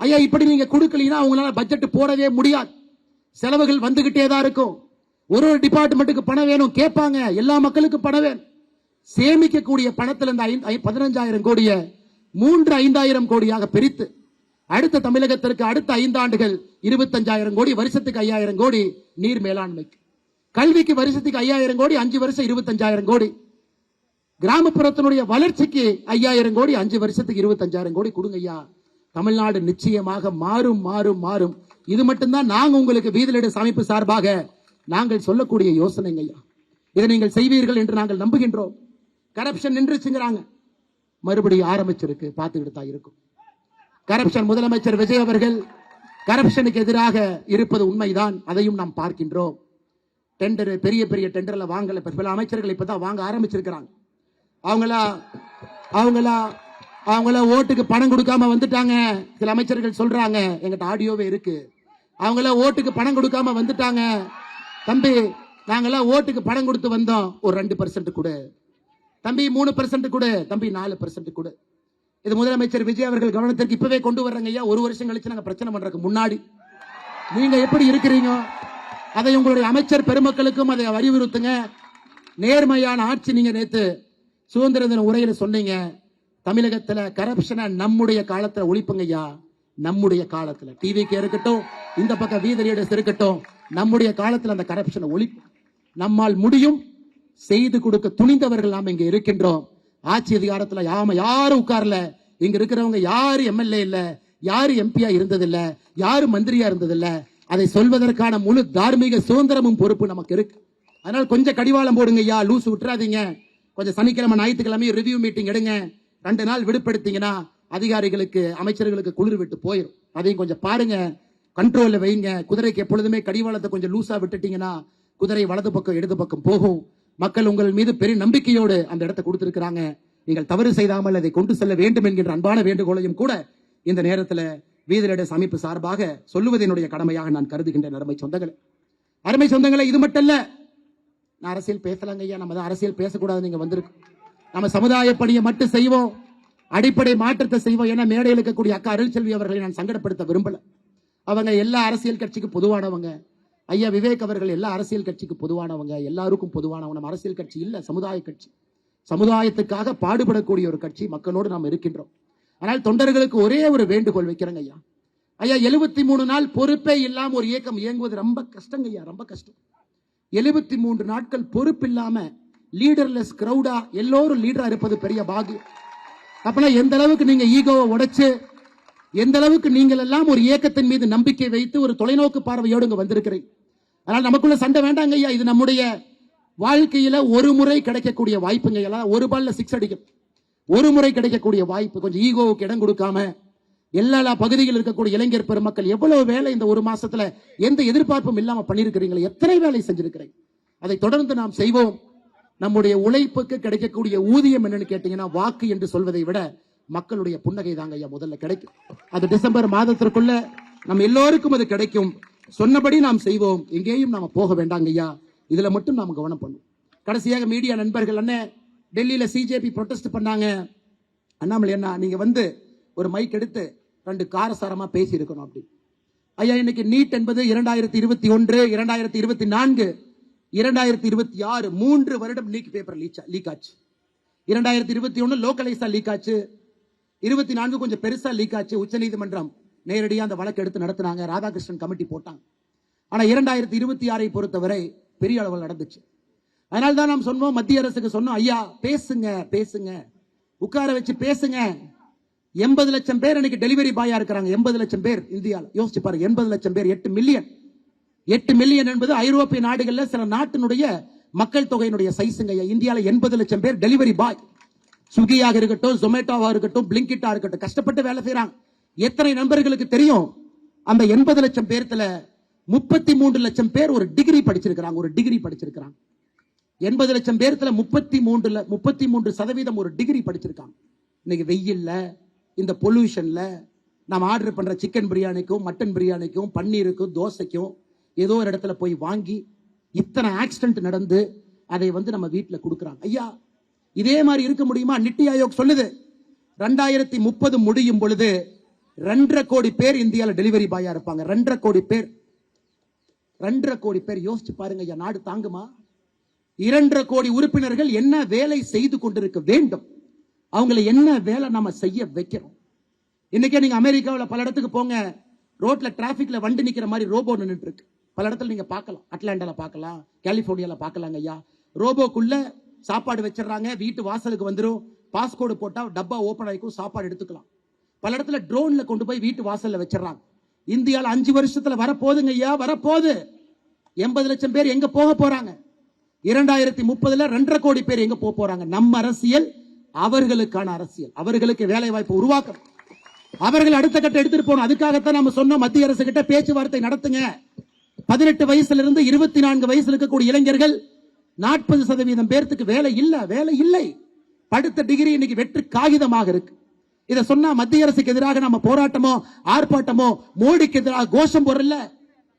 ஐயா. இப்படி நீங்க கொடுக்கலீங்கன்னா அவங்களால பட்ஜெட் போடவே முடியாது. செலவுகள் வந்துகிட்டே தான் இருக்கும். ஒரு டிபார்ட்மெண்ட்டுக்கு பணம் வேணும் கேட்பாங்க, எல்லா மக்களுக்கும் பணம் வேணும். சேமிக்கக்கூடிய பணத்தில் இந்த 15,000 கோடிய 3-5,000 கோடியாக பிரித்து அடுத்த தமிழகத்திற்கு அடுத்த 5 ஆண்டுகள் 25,000 கோடி, வருஷத்துக்கு 5,000 கோடி நீர் மேலாண்மைக்கு, கல்விக்கு வருஷத்துக்கு 5,000 கோடி, 5 வருஷம் 25,000 கோடி, கிராமப்புறத்தினுடைய வளர்ச்சிக்கு 5,000 கோடி, 5 வருஷத்துக்கு 25,000 கோடி கொடுங்க ஐயா. தமிழ்நாடு நிச்சயமாக மாறும் மாறும் மாறும். இது மட்டும்தான் நாங்க உங்களுக்கு வீதிலிட அமைப்பு சார்பாக நாங்கள் சொல்லக்கூடிய யோசனைங்க ஐயா. இதை நீங்கள் செய்வீர்கள் என்று நாங்கள் நம்புகின்றோம். கரப்ஷன் நின்றுச்சுங்கிறாங்க, மறுபடியும் ஆரம்பிச்சிருக்கு, பார்த்துக்கிட்டு தான் இருக்கும். கரப்ஷன் முதலமைச்சர் விஜய் அவர்கள் கரப்ஷனுக்கு எதிராக இருப்பது உண்மைதான், அதையும் நாம் பார்க்கின்றோம். டெண்டர் பெரிய பெரிய டெண்டர்ல வாங்கல, பல அமைச்சர்கள் இப்பதான் வாங்க ஆரம்பிச்சிருக்கிறாங்க. அவங்கள ஓட்டுக்கு பணம் கொடுக்காம வந்துட்டாங்க. சில அமைச்சர்கள் சொல்றாங்க, எங்கிட்ட ஆடியோவே இருக்கு, அவங்கள ஓட்டுக்கு பணம் கொடுக்காம வந்துட்டாங்க. தம்பி நாங்கெல்லாம் ஓட்டுக்கு பணம் கொடுத்து வந்தோம், ஒரு 2% கொடு தம்பி, 3% கொடு தம்பி, 4% கொடு. இது முதலமைச்சர் விஜய் அவர்கள் கவனத்திற்கு இப்பவே கொண்டு வர்றாங்க ஐயா. 1 வருஷம் கழிச்சு நாங்க பிரச்சனை பண்றதுக்கு முன்னாடி நீங்க எப்படி இருக்கிறீங்க அதை உங்களுடைய அமைச்சர் பெருமக்களுக்கும் அதை அறிவுறுத்துங்க. நேர்மையான ஆட்சி. நீங்க நேத்து சுதந்திர தின உரையில சொன்னீங்க, தமிழகத்துல கரப்ஷனை நம்முடைய காலத்துல ஒழிப்புங்க ஐயா. நம்முடைய காலத்துல டிவிக்கு இருக்கட்டும், இந்த பக்கம் வீதி லீடர்ஸ் இருக்கட்டும், நம்முடைய காலத்துல அந்த கரப்ஷனை ஒழிப்பு நம்மால் முடியும். செய்து கொடுக்க துணிந்தவர்கள் நாம் இங்க இருக்கின்றோம். ஆட்சி அதிகாரத்துல யாரும் உட்கார்ல. இங்க இருக்கிறவங்க யாரு எம்எல்ஏ இல்ல, யாரு எம்பியா இருந்ததில்ல, யாரு மந்திரியா இருந்ததில்ல. அதை சொல்வதற்கான முழு தார்மீக சுதந்திரமும் பொறுப்பு நமக்கு இருக்கு. அதனால கொஞ்சம் கடிவாளம் போடுங்க ஐயா, லூசு விட்டுறாதீங்க. கொஞ்சம் சனிக்கிழமை ஞாயிற்றுக்கிழமை ரிவ்யூ மீட்டிங் எடுங்க. 2 நாள் விடுபடுத்தீங்கன்னா அதிகாரிகளுக்கு அமைச்சர்களுக்கு குளிர் விட்டு போயிடும். அதையும் கொஞ்சம் பாருங்க, கண்ட்ரோல்ல வைங்க. குதிரைக்கு எப்பொழுதுமே கடிவாளத்தை கொஞ்சம் லூசா விட்டுட்டீங்கன்னா குதிரை வலது பக்கம் இடது பக்கம் போகும். மக்கள் உங்கள் மீது பெரிய நம்பிக்கையோடு அந்த இடத்தை கொடுத்திருக்கிறாங்க. நீங்கள் தவறு செய்தாமல் அதை கொண்டு செல்ல வேண்டும் என்கின்ற அன்பான வேண்டுகோளையும் கூட இந்த நேரத்தில் வீதிரடஸ் அமைப்பு சார்பாக சொல்லுவது என்னுடைய கடமையாக நான் கருதுகின்றேன். அருமை சொந்தங்களே, இது மட்டும் இல்ல, நான் அரசியல் பேசலாங்க ஐயா, நம்ம தான் அரசியல் பேசக்கூடாது நீங்க வந்திருக்கு. நம்ம சமுதாய பணியை மட்டும் செய்வோம், அடிப்படை மாற்றத்தை செய்வோம். ஏன்னா மேடையில் இருக்கக்கூடிய அக்கா அருள்செல்வி அவர்களை நான் சங்கடப்படுத்த விரும்பல. அவங்க எல்லா அரசியல் கட்சிக்கு பொதுவானவங்க. ஐயா விவேக் அவர்கள் எல்லா அரசியல் கட்சிக்கு பொதுவானவங்க, எல்லாருக்கும் பொதுவானவங்க. நம்ம அரசியல் கட்சி இல்ல, சமுதாய கட்சி. சமுதாயத்துக்காக பாடுபடக்கூடிய ஒரு கட்சி. மக்களோடு நாம் இருக்கின்றோம். ஆனால் தொண்டர்களுக்கு ஒரே ஒரு வேண்டுகோள் வைக்கிறேங்க ஐயா. ஐயா 73 நாள் பொறுப்பே இல்லாம ஒரு இயக்கம் இயங்குவது ரொம்ப கஷ்டங்க ஐயா, ரொம்ப கஷ்டம். 73 நாட்கள் பொறுப்பு இல்லாம லீடர்லெஸ் கிரௌடா எல்லோரும் லீடரா இருப்பது பெரிய பாக்கியம். அப்பனா எந்த அளவுக்கு நீங்க ஈகோவை உடைச்சு, எந்த அளவுக்கு நீங்கள் எல்லாம் ஒரு இயக்கத்தின் மீது நம்பிக்கை வைத்து ஒரு தொலைநோக்கு பார்வையோடு இங்க வந்திருக்கிறீங்க. அதனால நமக்குள்ள சண்டை வேண்டாங்க ஐயா. இது நம்முடைய வாழ்க்கையில ஒரு முறை கிடைக்கக்கூடிய வாய்ப்புங்க. எல்லாம் ஒரு பால்ல 6 அடிக்கும், ஒரு முறை கிடைக்கக்கூடிய வாய்ப்பு. கொஞ்சம் ஈகோவுக்கு இடம் கொடுக்காம எல்லா பகுதிகளில் இருக்கக்கூடிய இளைஞர் பெருமக்கள் எவ்வளவு வேலை இந்த ஒரு மாசத்துல எந்த எதிர்பார்ப்பும் இல்லாம பண்ணிருக்கிறீங்களா, எத்தனை வேலை செஞ்சிருக்கிறீங்க. அதை தொடர்ந்து நாம் செய்வோம். நம்முடைய உழைப்புக்கு கிடைக்கக்கூடிய ஊதியம் என்னன்னு கேட்டீங்கன்னா வாக்கு என்று சொல்வதை விட மக்களுடைய புன்னகை தாங்க ஐயா முதல்ல கிடைக்கும். அது டிசம்பர் மாதத்திற்குள்ள நம்ம எல்லோருக்கும் அது கிடைக்கும். சொன்னபடி நாம் செய்வோம், எங்கேயும் நாம போக வேண்டாங்க ஐயா. இதுல மட்டும் நாம் கவனம் பண்ணுவோம். கடைசியாக மீடியா நண்பர்கள் அண்ணன் டெல்லியில சிஜேபி ப்ரொடெஸ்ட் பண்ணாங்க. அண்ணாமலை அண்ணா நீங்க வந்து ஒரு மைக் எடுத்து 2 காரசாரமா பேசி இருக்கணும் அப்படி. ஐயா இன்னைக்கு நீட் என்பது 2021, 2024, 2026 3 வருடம் நீட் பேப்பர் லீக் ஆச்சு. 2021 லோக்கலைஸா லீக் ஆச்சு, 24 கொஞ்சம் பெருசா லீக் ஆச்சு. உச்சநீதிமன்றம் நேரடியா அந்த வழக்கு எடுத்து நடத்தினாங்க, ராதாகிருஷ்ணன் கமிட்டி போட்டாங்க. ஆனா 2026 பொறுத்தவரை பெரிய அளவில் நடந்துச்சு. அதனால்தான் நாம் சொன்னோம், மத்திய அரசுக்கு சொன்னோம், ஐயா பேசுங்க பேசுங்க, உட்கார வச்சு பேசுங்க. 80 லட்சம் பேர் இன்னைக்கு டெலிவரி பாயா இருக்கிறாங்க. 80 லட்சம் பேர் இந்தியாவில். யோசிச்சு பாருங்க, 80 லட்சம் பேர், 8 மில்லியன். 8 மில்லியன் என்பது ஐரோப்பிய நாடுகள்ல சில நாட்டினுடைய மக்கள் தொகையினுடைய சைஸுங்க. இந்தியாவில் 80 லட்சம் பேர் டெலிவரி பாய். ஸ்விக்கியாக இருக்கட்டும், ஜொமேட்டோவா இருக்கட்டும், பிளிங்கிட்டா இருக்கட்டும், கஷ்டப்பட்டு வேலை செய்யறாங்க. எத்தனை நண்பர்களுக்கு தெரியும்? அந்த 80 லட்சம் பேர்த்துல 33 லட்சம் பேர் ஒரு டிகிரி படிச்சிருக்கிறாங்க. ஒரு டிகிரி படிச்சிருக்கிறாங்க. 80 லட்சம் பேர்த்துல 33% ஒரு டிகிரி படிச்சிருக்காங்க. இன்னைக்கு வெயில்ல, இந்த பொல்யூஷன்ல நாம் ஆர்டர் பண்ற சிக்கன் பிரியாணிக்கும், மட்டன் பிரியாணிக்கும், பன்னீருக்கும், தோசைக்கும் ஏதோ ஒரு இடத்துல போய் வாங்கி இத்தனை ஆக்சிடென்ட் நடந்து அதை வந்து நம்ம வீட்டுல கொடுக்குறாங்க. ஐயா இதே மாதிரி இருக்க முடியுமா? நித்தி ஆயோக் சொல்லுது 2030 முடியும் பொழுது 2.5 கோடி பேர் இந்தியாவில் டெலிவரி பாயா இருப்பாங்க. 2.5 கோடி பேர், 2.5 கோடி பேர். யோசிச்சு பாருங்க ஐயா, நாடு தாங்குமா? 2.5 கோடி உறுப்பினர்கள் என்ன வேலை செய்து கொண்டிருக்க வேண்டும்? அவங்களை என்ன வேலை நாம செய்ய வைக்கிறோம்? இன்னைக்கே நீங்க அமெரிக்காவில் பல இடத்துக்கு போங்க, ரோட்ல டிராபிக்ல வண்டி நிக்கிற மாதிரி ரோபோ நின்றுட்டு இருக்கு. பல இடத்துல நீங்க பார்க்கலாம், அட்லாண்டால பார்க்கலாம், கலிபோர்னியால பார்க்கலாங்க ஐயா. ரோபோக்குள்ள சாப்பாடு வச்சிடறாங்க, வீட்டு வாசலுக்கு வந்துடும். பாஸ்கோடு போட்டா டப்பா ஓபன் ஆகிக்கும், சாப்பாடு எடுத்துக்கலாம். பல இடத்துல ட்ரோன்ல கொண்டு போய் வீட்டு வாசல்ல வச்சிடறாங்க. இந்தியாவில் 5 வருஷத்துல வரப்போகுதுங்க ஐயா, வரப்போகுது. 80 லட்சம் பேர் எங்க போக போறாங்க? 2030 2.5 கோடி பேர் எங்க போக போறாங்க? நம்ம அரசியல் அவர்களுக்கான அரசியல், அவர்களுக்கு வேலை வாய்ப்பு உருவாக்கணும், அவர்கள் அடுத்த கட்ட எடுத்துட்டு போகணும். அதுக்காகத்தான் நம்ம சொன்னோம், மத்திய அரசு கிட்ட பேச்சுவார்த்தை நடத்துங்க. 18 வயசுல இருந்து 24 வயசுல இருக்கக்கூடிய இளைஞர்கள் 40% பேருக்கு வேலை இல்ல, வேலை இல்லை. படித்த டிகிரி இன்னைக்கு வெற்று காகிதமாக இருக்கு. இதை சொன்னா மத்திய அரசுக்கு எதிராக நம்ம போராட்டமோ ஆர்ப்பாட்டமோ மோடிக்கு எதிராக கோஷம் போடல.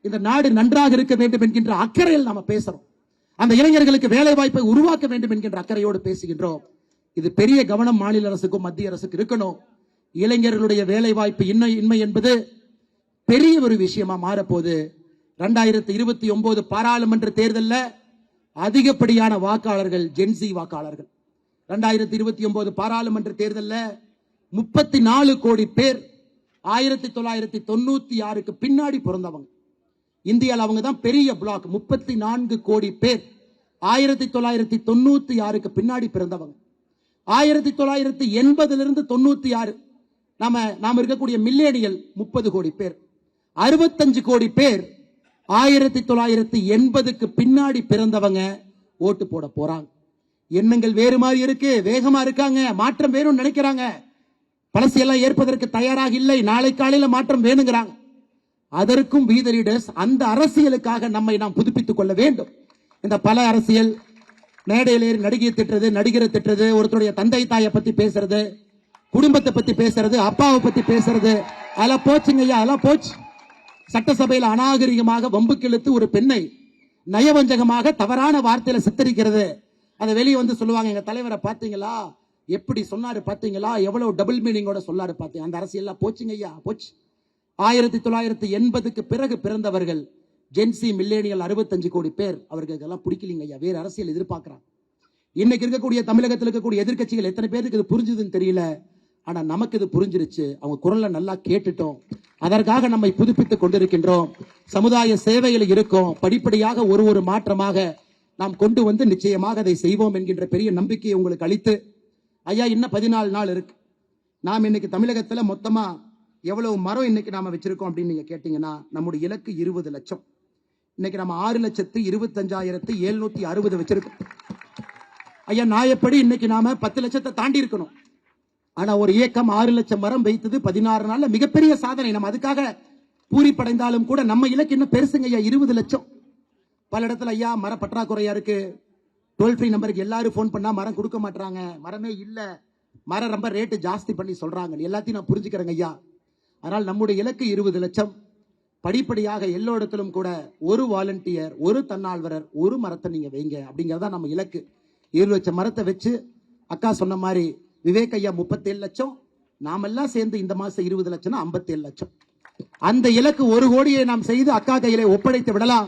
இந்த நாடு நன்றாக இருக்க வேண்டும் என்கின்ற அக்கறையில் நாம பேசுறோம். அந்த இளைஞர்களுக்கு வேலை வாய்ப்பை உருவாக்க வேண்டும் என்கின்ற அக்கறையோடு பேசுகின்றோம். இது பெரிய கவனம் மாநில அரசுக்கும் மத்திய அரசுக்கு இருக்கணும். இளைஞர்களுடைய வேலை வாய்ப்பு இன்மை என்பது பெரிய ஒரு விஷயமா மாறப்போகுது. 2029 பாராளுமன்ற தேர்தலில் அதிகப்படியான வாக்காளர்கள் ஜென்சி வாக்காளர்கள். 2029 பாராளுமன்ற தேர்தலில் 34 கோடி பேர் 1996க்கு பின்னாடி பிறந்தவங்க. இந்தியாவில் அவங்க தான் பெரிய பிளாக். 34 கோடி பேர் 1996க்கு பின்னாடி பிறந்தவங்க. 1980 96 நாம இருக்கக்கூடிய மில்லேனியல் 30 கோடி பேர், 65 கோடி பேர் 1980க்கு பின்னாடி பிறந்தவங்க ஓட்டு போட போறாங்க. எண்ணங்கள் வேறு மாதிரி இருக்கு, வேகமா இருக்காங்க, மாற்றம் வேணும்னு நினைக்கிறாங்க. பழசையெல்லாம் ஏற்பதற்கு தயாராக இல்லை, நாளை காலையில மாற்றம் வேணுங்கிறாங்க. அதற்கும் we the leaders அந்த அரசியலுக்காக நம்மை நாம் புதுப்பித்துக் கொள்ள வேண்டும். இந்த பல அரசியல் மேடையிலே நடிகை திட்டுறது, நடிகரை திட்டுறது, ஒருத்தருடைய தந்தை தாயை பத்தி பேசுறது, குடும்பத்தை பத்தி பேசுறது, அப்பாவை பத்தி பேசுறது, அதெல்லாம் போச்சுங்க ஐயா, அதெல்லாம் போச்சு. சட்டசபையில் அநாகரிகமாக வம்புக்கு இழுத்து ஒரு பெண்ணை நயவஞ்சகமாக தவறான வார்த்தையில சித்தரிக்கிறது. அதை வெளியே வந்து சொல்லுவாங்க, எங்க தலைவரை பாத்தீங்களா, எப்படி சொன்னாரு பாத்தீங்களா, எவ்வளவு டபுள் மீனிங்கோட சொல்லாரு பாத்தீங்க. அந்த அரசியல் போச்சுங்க ஐயா, போச்சு. 1980க்கு பிறகு பிறந்தவர்கள் ஜென்சி மில்லேனியல் 65 கோடி பேர், அவர்களுக்கு எல்லாம் பிடிக்கலீங்க ஐயா, வேற அரசியல் எதிர்பார்க்கிறாங்க. இன்னைக்கு இருக்கக்கூடிய தமிழகத்தில் இருக்கக்கூடிய எதிர்க்கட்சிகள் எத்தனை பேருக்கு இது புரிஞ்சுதுன்னு தெரியல. ஆனா நமக்கு இது புரிஞ்சிருச்சு, அவங்க குரல்ல நல்லா கேட்டுட்டோம். அதற்காக நம்மை புதுப்பித்துக் கொண்டிருக்கின்றோம். சமுதாய சேவையில் இருக்கோம். படிப்படியாக ஒரு மாற்றமாக நாம் கொண்டு வந்து நிச்சயமாக அதை செய்வோம் என்கின்ற பெரிய நம்பிக்கையை உங்களுக்கு அளித்து, ஐயா இன்னும் 14 நாள் இருக்கு. நாம் இன்னைக்கு தமிழகத்துல மொத்தமா எவ்வளவு மரம் இன்னைக்கு நாம வச்சிருக்கோம் அப்படின்னு நீங்க கேட்டீங்கன்னா, நம்முடைய இலக்கு 20 லட்சம். இன்னைக்கு நம்ம 6,25,760 வச்சிருக்கோம். ஐயா நாயப்படி இன்னைக்கு நாம 10 லட்சத்தை தாண்டி இருக்கணும். ஆனா ஒரு இயக்கம் 6 லட்சம் மரம் வைத்தது 16 நாள்ல மிகப்பெரிய சாதனை. நம்ம அதுக்காக பூரிப்படைந்தாலும் கூட நம்ம இலக்கு இன்னும் பெருசுங்க ஐயா, 20 லட்சம். பல இடத்துல ஐயா மர பற்றாக்குறையா இருக்கு, டோல் ஃப்ரீ நம்பருக்கு எல்லாரும் போன் பண்ணா மரம் கொடுக்க மாட்டாங்க, மரமே இல்ல, மரம் ரொம்ப ரேட்டு ஜாஸ்தி பண்ணி சொல்றாங்க. எல்லாத்தையும் நான் புரிஞ்சுக்கிறேங்க ஐயா. அதனால் நம்முடைய இலக்கு 20 லட்சம். படிப்படியாக எல்லா இடத்திலும் கூட ஒரு வாலண்டியர், ஒரு தன்னார்வலர், ஒரு மரத்தை நீங்க வைங்க அப்படிங்கறதா நம்ம இலக்கு. 7 லட்சம் மரத்தை வச்சு அக்கா சொன்ன மாதிரி விவேக் ஐயா 37 லட்சம், நாமெல்லாம் சேர்ந்து இந்த மாசம் 20 லட்சம் 57 லட்சம். அந்த இலக்கு 1 கோடியை நாம் செய்து அக்கா கையிலே ஒப்படைத்து விடலாம்.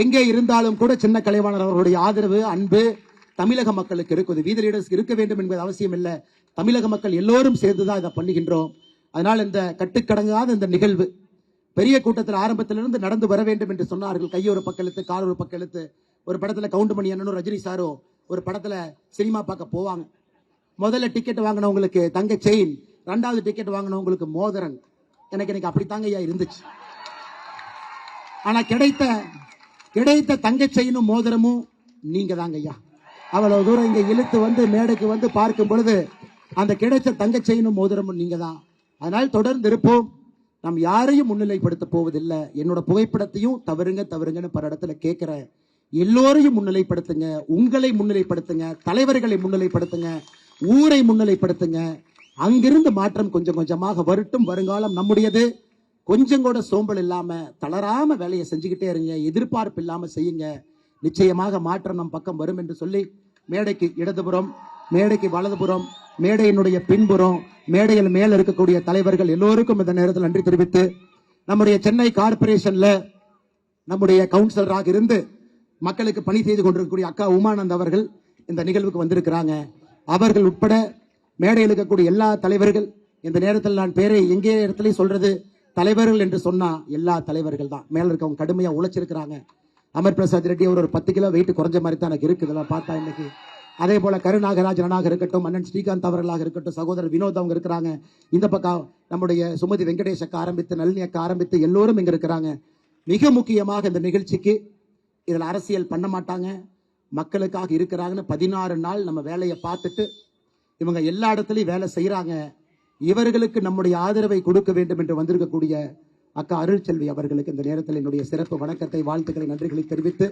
எங்கே இருந்தாலும் கூட சின்ன கலைவாணர் அவர்களுடைய ஆதரவு, அன்பு தமிழக மக்களுக்கு இருக்குது. வீதி லீடர்ஸ்க்கு இருக்க வேண்டும் என்பது அவசியம் இல்லை. தமிழக மக்கள் எல்லோரும் சேர்ந்துதான் இதை பண்ணுகின்றோம். அதனால் இந்த கட்டுக்கடங்காத இந்த நிகழ்வு பெரிய கூட்டத்தில் ஆரம்பத்திலிருந்து நடந்து வர வேண்டும் என்று சொன்னார்கள். கை ஒரு பக்கம் இழுத்து, கால் ஒரு பக்கம் இழுத்து. ஒரு படத்துல கவுண்டமணி அண்ணனும் ரஜினி சாரும் ஒரு படத்துல சினிமா பார்க்க போவாங்க. முதல்ல டிக்கெட் வாங்கினவங்களுக்கு தங்க செயின், 2வது டிக்கெட் வாங்கினவங்களுக்கு மோதிரம். எனக்கு எனக்கு அப்படித்தாங்க ஐயா இருந்துச்சு. ஆனா கிடைத்த தங்க செயினும் மோதிரமும் நீங்க தாங்க ஐயா. அவ்வளவு தூரம் இங்க இழுத்து வந்து மேடைக்கு வந்து பார்க்கும் பொழுது அந்த கிடைச்ச தங்க செயினும் மோதிரமும் நீங்க தான். அதனால் தொடர்ந்து இருப்போம். நாம் யாரையும் முன்னிலைப்படுத்த போவதில்லை. என்னோட புகைப்படத்தையும் தவறுங்கன்னு பல இடத்துல கேட்கிற எல்லோரையும் முன்னிலைப்படுத்துங்க, உங்களை முன்னிலைப்படுத்துங்க, தலைவர்களை முன்னிலைப்படுத்துங்க, ஊரை முன்னிலைப்படுத்துங்க. அங்கிருந்து மாற்றம் கொஞ்சம் கொஞ்சமாக வரட்டும். வருங்காலம் நம்முடையது. கொஞ்சம் கூட சோம்பல் இல்லாம தளராம வேலையை செஞ்சுக்கிட்டே இருங்க, எதிர்பார்ப்பு இல்லாம செய்யுங்க. நிச்சயமாக மாற்றம் நம் பக்கம் வரும் என்று சொல்லி, மேடைக்கு இடதுபுறம், மேடைக்கு வலதுபுறம், மேடையினுடைய பின்புறம், மேடையில் மேல இருக்கக்கூடிய தலைவர்கள் எல்லோருக்கும் இந்த நேரத்தில் நன்றி தெரிவித்து, நம்முடைய சென்னை கார்பரேஷன்ல நம்முடைய கவுன்சிலராக இருந்து மக்களுக்கு பணி செய்து கொண்டிருக்கக்கூடிய அக்கா உமானந்த் அவர்கள் இந்த நிகழ்வுக்கு வந்திருக்கிறாங்க. அவர்கள் உட்பட மேடையில் இருக்கக்கூடிய எல்லா தலைவர்கள், இந்த நேரத்தில் நான் பேரை எங்கே இடத்துலயும் சொல்றது, தலைவர்கள் என்று சொன்னா எல்லா தலைவர்கள் தான். மேல இருக்கவங்க கடுமையா உழைச்சிருக்கிறாங்க. அமர் பிரசாத் ரெட்டி அவர் ஒரு 10 கிலோ வெயிட் குறைஞ்ச மாதிரி தான் எனக்கு இருக்குது பார்த்தா இன்னைக்கு. அதே போல கருநாகராஜ் அண்ணனாக இருக்கட்டும், அண்ணன் ஸ்ரீகாந்த் அவர்களாக இருக்கட்டும், சகோதரர் வினோத் அவங்க இருக்கிறாங்க. இந்த பக்கம் நம்முடைய சுமதி வெங்கடேஷ் அக்கா ஆரம்பித்து, நளினி அக்கா ஆரம்பித்து எல்லோரும் இங்க இருக்கிறாங்க. மிக முக்கியமாக இந்த நிகழ்ச்சிக்கு இதுல அரசியல் பண்ண மாட்டாங்க, மக்களுக்காக இருக்கிறாங்கன்னு 16 நாள் நம்ம வேலையை பார்த்துட்டு இவங்க எல்லா இடத்துலயும் வேலை செய்யறாங்க. இவர்களுக்கு நம்முடைய ஆதரவை கொடுக்க வேண்டும் என்று வந்திருக்கக்கூடிய அக்கா அருள்செல்வி அவர்களுக்கு இந்த நேரத்தில் என்னுடைய சிறப்பு வணக்கத்தை, வாழ்த்துக்களை, நன்றிகளை தெரிவித்து,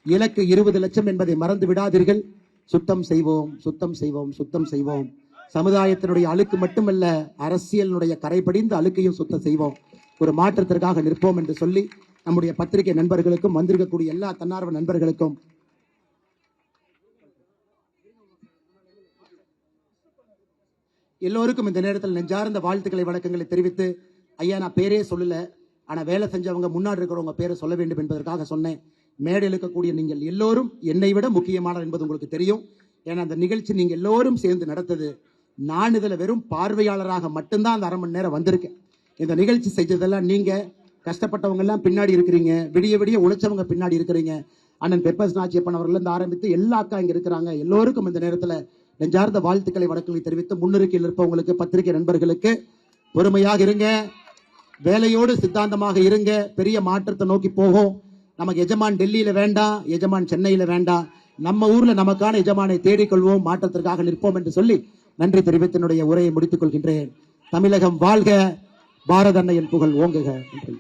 இலக்கு 20 லட்சம் என்பதை மறந்து விடாதீர்கள். சுத்தம் செய்வோம், சுத்தம் செய்வோம், சுத்தம் செய்வோம். சமுதாயத்தினுடைய அழுக்கு மட்டுமல்ல, அரசியலினுடைய கரைபடிந்த அழுக்கையும் சுத்தம் செய்வோம். ஒரு மாற்றத்திற்காக நிற்போம் என்று சொல்லி, நம்முடைய பத்திரிகை நண்பர்களுக்கும் வந்திருக்கக்கூடிய எல்லா தன்னார்வ நண்பர்களுக்கும் எல்லோருக்கும் இந்த நேரத்தில் நெஞ்சார்ந்த வாழ்த்துக்களை, வணக்கங்களை தெரிவித்து, ஐயா நான் பேரே சொல்லல, ஆனா வேலை செஞ்சவங்க முன்னாடி இருக்கிறவங்க பேரை சொல்ல வேண்டும் என்பதற்காக சொன்னேன். மேடையில் இருக்கக்கூடிய நீங்கள் எல்லோரும் என்னை விட முக்கியமானவர் என்பது உங்களுக்கு தெரியும். ஏன்னா அந்த நிகழ்ச்சி நீங்க எல்லோரும் சேர்ந்து நடத்தது. நான் இதுல வெறும் பார்வையாளராக மட்டும்தான் அந்த 1/2 மணி நேரம் வந்திருக்கேன். இந்த நிகழ்ச்சி செஞ்சதெல்லாம் நீங்க, கஷ்டப்பட்டவங்க எல்லாம் பின்னாடி இருக்கிறீங்க, விடிய விடிய உழைச்சவங்க பின்னாடி இருக்கிறீங்க. அண்ணன் பெப்பர்ஸ் நாச்சியப்பன் அவர்கள் இருந்து ஆரம்பித்து எல்லா அக்கா இங்க இருக்கிறாங்க. எல்லோருக்கும் இந்த நேரத்தில் நெஞ்சார்ந்த வாழ்த்துக்களை வணக்கங்களை தெரிவித்து முன்னிருக்கையில் இருப்பவங்களுக்கு பத்திரிகை நண்பர்களுக்கு பொறுமையாக இருங்க, வேலையோடு சித்தாந்தமாக இருங்க. பெரிய மாற்றத்தை நோக்கி போகும். நமக்கு எஜமான் டெல்லியில வேண்டாம், எஜமான் சென்னையில வேண்டாம், நம்ம ஊர்ல நமக்கான எஜமானை தேடிக்கொள்வோம், மாற்றத்திற்காக நிற்போம் என்று சொல்லி நன்றி தெரிவித்து என்னுடைய உரையை முடித்துக் கொள்கின்றேன். தமிழகம் வாழ்க, பாரத அன்னையின் புகழ் ஓங்குக. நன்றி.